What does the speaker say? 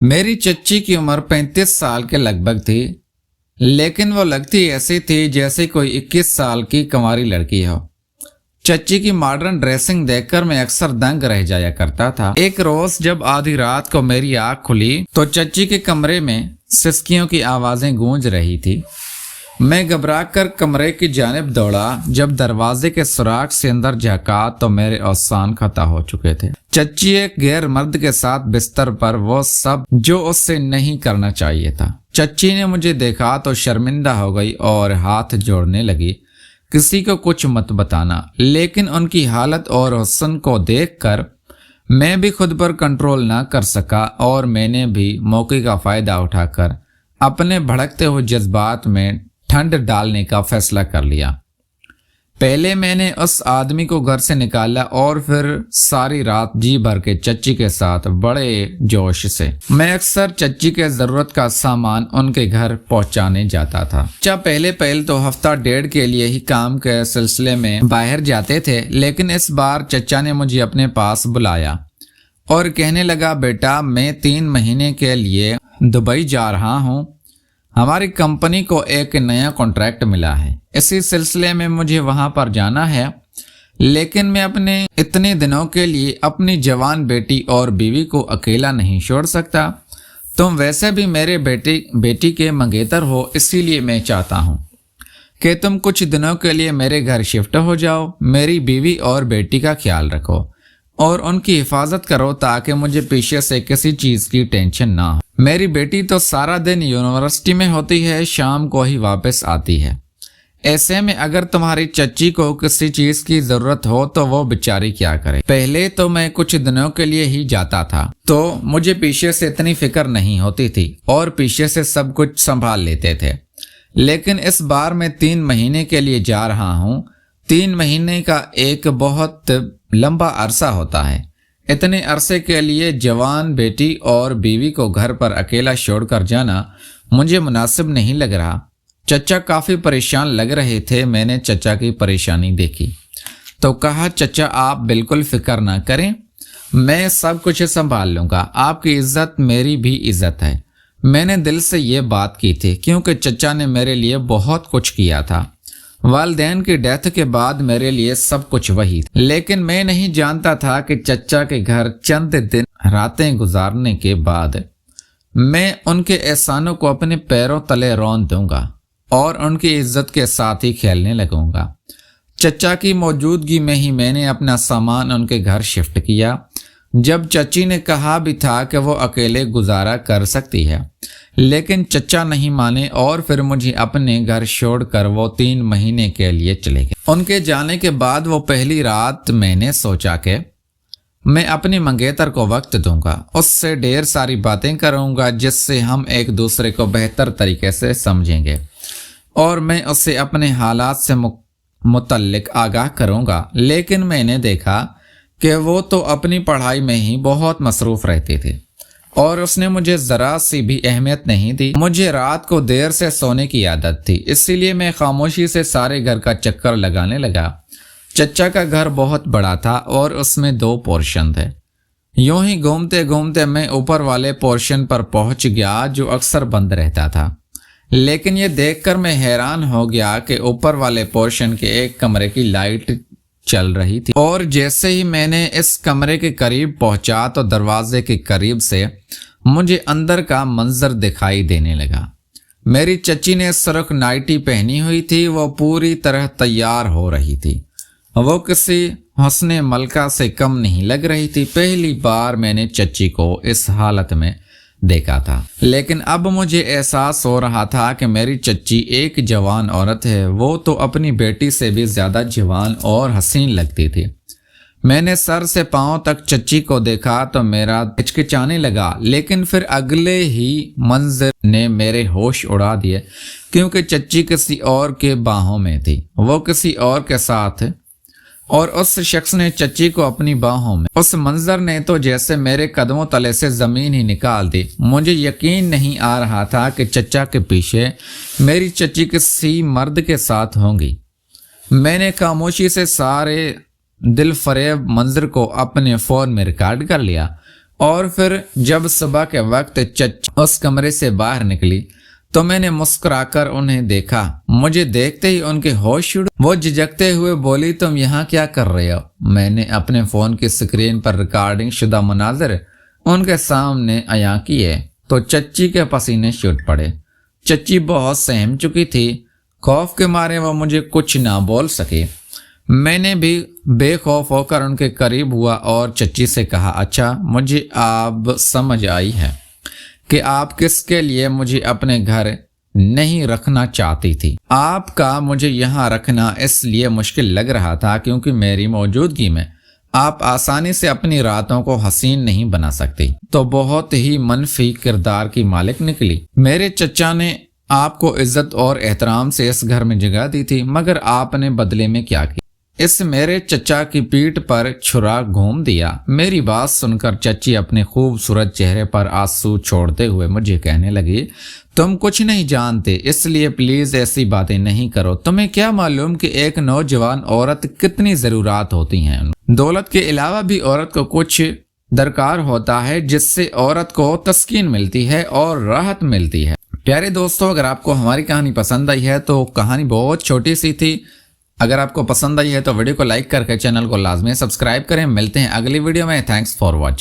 मेरी चच्ची की उम्र 35 साल के लगभग थी, लेकिन वो लगती ऐसी थी जैसे कोई 21 साल की कंवारी लड़की हो। चच्ची की मॉडर्न ड्रेसिंग देखकर मैं अक्सर दंग रह जाया करता था। एक रोज जब आधी रात को मेरी आंख खुली तो चच्ची के कमरे में सिसकियों की आवाजें गूंज रही थी। मैं घबरा कर कमरे की जानिब दौड़ा। जब दरवाजे के सुराख से अंदर झांका तो मेरे औसान खता हो चुके थे। चच्ची एक गैर मर्द के साथ बिस्तर पर, वो सब जो उससे नहीं करना चाहिए था। चच्ची ने मुझे देखा तो शर्मिंदा हो गई और हाथ जोड़ने लगी, किसी को कुछ मत बताना। लेकिन उनकी हालत और हुस्न को देखकर मैं भी खुद पर कंट्रोल ना कर सका और मैंने भी मौके का फायदा उठाकर अपने भड़कते हुए जज्बात में ठंड डालने का फैसला कर लिया। पहले मैंने उस आदमी को घर से निकाला और फिर सारी रात जी भर के चच्ची के साथ बड़े जोश से मैं अक्सर चच्ची के जरूरत का सामान उनके घर पहुंचाने जाता था। पहले तो हफ्ता डेढ़ के लिए ही काम के सिलसिले में बाहर जाते थे, लेकिन इस बार चचा ने मुझे अपने पास बुलाया और कहने लगा, बेटा मैं 3 महीने के लिए दुबई जा रहा हूँ। हमारी कंपनी को एक नया कॉन्ट्रैक्ट मिला है, इसी सिलसिले में मुझे वहां पर जाना है। लेकिन मैं अपने इतने दिनों के लिए अपनी जवान बेटी और बीवी को अकेला नहीं छोड़ सकता। तुम वैसे भी मेरे बेटी के मंगेतर हो, इसीलिए मैं चाहता हूं कि तुम कुछ दिनों के लिए मेरे घर शिफ्ट हो जाओ। मेरी बीवी और बेटी का ख्याल रखो और उनकी हिफाजत करो ताकि मुझे पीछे से किसी चीज की टेंशन ना हो। मेरी बेटी तो सारा दिन यूनिवर्सिटी में होती है, शाम को ही वापस आती है। ऐसे में अगर तुम्हारी चच्ची को किसी चीज की जरूरत हो तो वो बेचारी क्या करे। पहले तो मैं कुछ दिनों के लिए ही जाता था तो मुझे पीछे से इतनी फिक्र नहीं होती थी और पीछे से सब कुछ संभाल लेते थे। लेकिन इस बार मैं 3 महीने के लिए जा रहा हूँ। 3 महीने का एक बहुत लंबा अरसा होता है। इतने अरसे के लिए जवान बेटी और बीवी को घर पर अकेला छोड़कर जाना मुझे मुनासिब नहीं लग रहा। चचा काफी परेशान लग रहे थे। मैंने चचा की परेशानी देखी तो कहा, चचा आप बिल्कुल फिक्र ना करें, मैं सब कुछ संभाल लूंगा। आपकी इज्जत मेरी भी इज्जत है। मैंने दिल से ये बात की थी क्योंकि चचा ने मेरे लिए बहुत कुछ किया था। वालिदैन की डेथ के बाद मेरे लिए सब कुछ वही था। लेकिन मैं नहीं जानता था कि चचा के घर चंद दिन रातें गुजारने के बाद मैं उनके एहसानों को अपने पैरों तले रौंद दूंगा और उनकी इज्जत के साथ ही खेलने लगूंगा। चचा की मौजूदगी में ही मैंने अपना सामान उनके घर शिफ्ट किया। जब चच्ची ने कहा भी था कि वो अकेले गुजारा कर सकती है, लेकिन चचा नहीं माने और फिर मुझे अपने घर छोड़कर वो 3 महीने के लिए चले गए। उनके जाने के बाद वो पहली रात मैंने सोचा कि मैं अपनी मंगेतर को वक्त दूंगा, उससे ढेर सारी बातें करूंगा जिससे हम एक दूसरे को बेहतर तरीके से समझेंगे और मैं उससे अपने हालात से मुतल्लिक आगाह करूंगा। लेकिन मैंने देखा कि वो तो अपनी पढ़ाई में ही बहुत मसरूफ रहते थे और उसने मुझे जरा सी भी अहमियत नहीं दी। मुझे रात को देर से सोने की आदत थी, इसीलिए मैं खामोशी से सारे घर का चक्कर लगाने लगा। चचा का घर बहुत बड़ा था और उसमें 2 पोर्शन थे। यूं ही घूमते घूमते मैं ऊपर वाले पोर्शन पर पहुंच गया जो अक्सर बंद रहता था। लेकिन ये देखकर मैं हैरान हो गया कि ऊपर वाले पोर्शन के एक कमरे की लाइट चल रही थी और जैसे ही मैंने इस कमरे के करीब पहुंचा तो दरवाजे के करीब से मुझे अंदर का मंजर दिखाई देने लगा। मेरी चच्ची ने सुर्ख नाइटी पहनी हुई थी, वो पूरी तरह तैयार हो रही थी। वो किसी हुस्ने मलका से कम नहीं लग रही थी। पहली बार मैंने चच्ची को इस हालत में देखा था, लेकिन अब मुझे एहसास हो रहा था कि मेरी चच्ची एक जवान औरत है। वो तो अपनी बेटी से भी ज्यादा जवान और हसीन लगती थी। मैंने सर से पांव तक चच्ची को देखा तो मेरा हिचकिचाने लगा, लेकिन फिर अगले ही मंजर ने मेरे होश उड़ा दिए क्योंकि चच्ची किसी और के बाहों में थी। वो किसी और के साथ और उस शख्स ने चच्ची को अपनी बाहों में। उस मंजर ने तो जैसे मेरे कदमों तले से जमीन ही निकाल दी। मुझे यकीन नहीं आ रहा था कि चचा के पीछे मेरी चच्ची किसी मर्द के साथ होंगी। मैंने खामोशी से सारे दिल फरेब मंजर को अपने फोन में रिकॉर्ड कर लिया और फिर जब सुबह के वक्त चच्ची उस कमरे से बाहर निकली तो मैंने मुस्कुराकर उन्हें देखा। मुझे देखते ही उनके होश उड़ वो झिझकते हुए बोली, तुम यहाँ क्या कर रहे हो? मैंने अपने फोन की स्क्रीन पर रिकॉर्डिंग शुदा मुनाज़र उनके सामने अया किए तो चच्ची के पसीने छूट पड़े। चच्ची बहुत सहम चुकी थी। खौफ के मारे वो मुझे कुछ ना बोल सके। मैंने भी बेखौफ होकर उनके करीब हुआ और चच्ची से कहा, अच्छा मुझे अब समझ आई है कि आप किसके लिए मुझे अपने घर नहीं रखना चाहती थी। आपका मुझे यहाँ रखना इसलिए मुश्किल लग रहा था क्योंकि मेरी मौजूदगी में आप आसानी से अपनी रातों को हसीन नहीं बना सकती। तो बहुत ही मनफी किरदार की मालिक निकली। मेरे चचा ने आपको इज्जत और एहतराम से इस घर में जगह दी थी, मगर आपने बदले में क्या किया? इस मेरे चचा की पीठ पर छुरा घूम दिया। मेरी बात सुनकर चच्ची अपने खूबसूरत चेहरे पर आंसू छोड़ते हुए मुझे कहने लगी, तुम कुछ नहीं जानते, इसलिए प्लीज ऐसी बातें नहीं करो। तुम्हें क्या मालूम कि एक नौजवान औरत कितनी जरूरत होती हैं। दौलत के अलावा भी औरत को कुछ दरकार होता है जिससे औरत को तस्कीन मिलती है और राहत मिलती है। प्यारे दोस्तों, अगर आपको हमारी कहानी पसंद आई है तो कहानी बहुत छोटी सी थी। अगर आपको पसंद आई है तो वीडियो को लाइक करके चैनल को लाजमी सब्सक्राइब करें। मिलते हैं अगली वीडियो में। Thanks for watching.